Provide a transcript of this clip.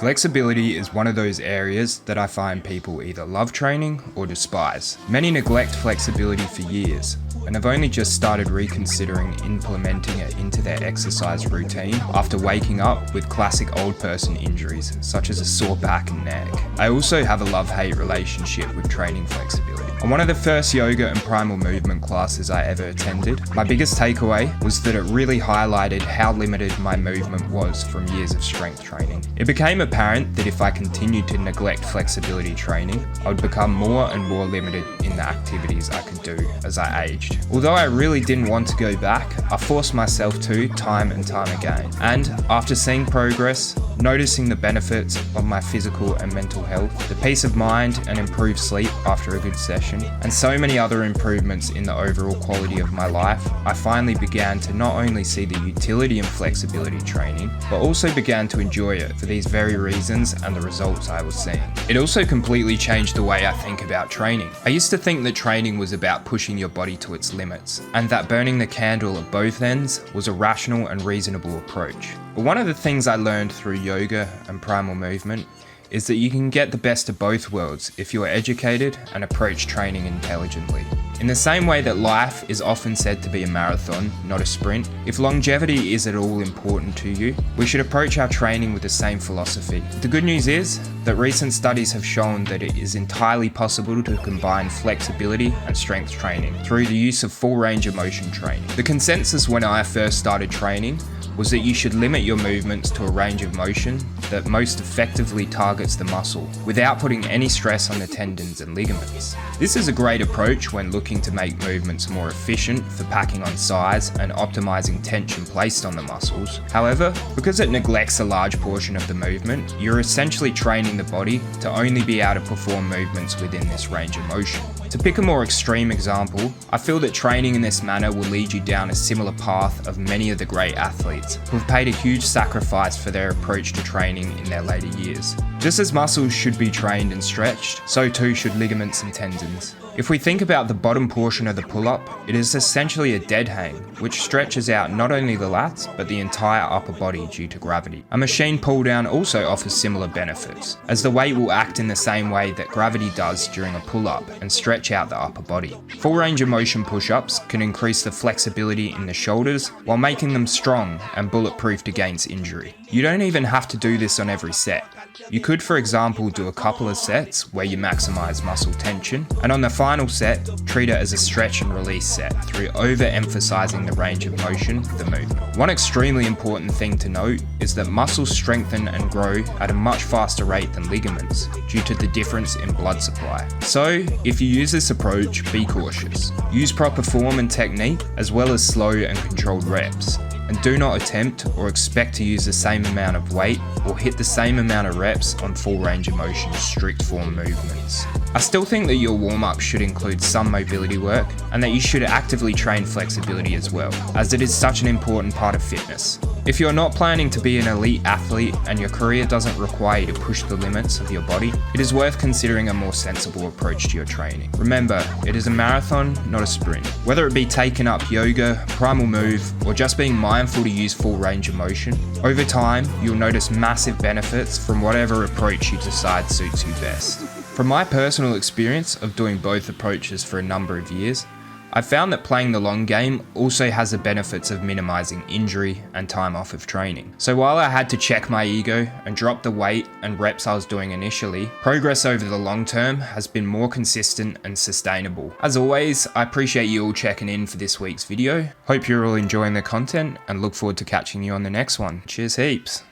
Flexibility is one of those areas that I find people either love training or despise. Many neglect flexibility for years and have only just started reconsidering implementing it into their exercise routine after waking up with classic old person injuries such as a sore back and neck. I also have a love-hate relationship with training flexibility. On one of the first yoga and primal movement classes I ever attended, my biggest takeaway was that it really highlighted how limited my movement was from years of strength training. It became apparent that if I continued to neglect flexibility training, I would become more and more limited in the activities I could do as I aged. Although I really didn't want to go back, I forced myself to time and time again. And after seeing progress, noticing the benefits of my physical and mental health, the peace of mind and improved sleep after a good session, and so many other improvements in the overall quality of my life, I finally began to not only see the utility in flexibility training, but also began to enjoy it for these very reasons and the results I was seeing. It also completely changed the way I think about training. I used to think that training was about pushing your body to its limits, and that burning the candle at both ends was a rational and reasonable approach. But one of the things I learned through yoga and primal movement is that you can get the best of both worlds if you are educated and approach training intelligently. In the same way that life is often said to be a marathon, not a sprint, if longevity is at all important to you, we should approach our training with the same philosophy. The good news is that recent studies have shown that it is entirely possible to combine flexibility and strength training through the use of full range of motion training. The consensus when I first started training was that you should limit your movements to a range of motion that most effectively targets the muscle without putting any stress on the tendons and ligaments. This is a great approach when looking to make movements more efficient for packing on size and optimizing tension placed on the muscles. However, because it neglects a large portion of the movement, you're essentially training the body to only be able to perform movements within this range of motion. To pick a more extreme example, I feel that training in this manner will lead you down a similar path of many of the great athletes who have paid a huge sacrifice for their approach to training in their later years. Just as muscles should be trained and stretched, so too should ligaments and tendons. If we think about the bottom portion of the pull-up, it is essentially a dead hang, which stretches out not only the lats, but the entire upper body due to gravity. A machine pull-down also offers similar benefits, as the weight will act in the same way that gravity does during a pull-up and stretch out the upper body. Full range of motion push-ups can increase the flexibility in the shoulders while making them strong and bulletproofed against injury. You don't even have to do this on every set. You could, for example, do a couple of sets where you maximize muscle tension, and on the final set, treat it as a stretch and release set through over-emphasizing the range of motion of the movement. One extremely important thing to note is that muscles strengthen and grow at a much faster rate than ligaments due to the difference in blood supply. So, if you use this approach, be cautious. Use proper form and technique, as well as slow and controlled reps. And do not attempt or expect to use the same amount of weight or hit the same amount of reps on full range of motion strict form movements. I still think that your warm-up should include some mobility work and that you should actively train flexibility as well, as it is such an important part of fitness. If you're not planning to be an elite athlete and your career doesn't require you to push the limits of your body, it is worth considering a more sensible approach to your training. Remember, it is a marathon, not a sprint. Whether it be taking up yoga, primal move, or just being mindful to use full range of motion, over time, you'll notice massive benefits from whatever approach you decide suits you best. From my personal experience of doing both approaches for a number of years, I found that playing the long game also has the benefits of minimizing injury and time off of training. So while I had to check my ego and drop the weight and reps I was doing initially, progress over the long term has been more consistent and sustainable. As always, I appreciate you all checking in for this week's video. Hope you're all enjoying the content and look forward to catching you on the next one. Cheers heaps.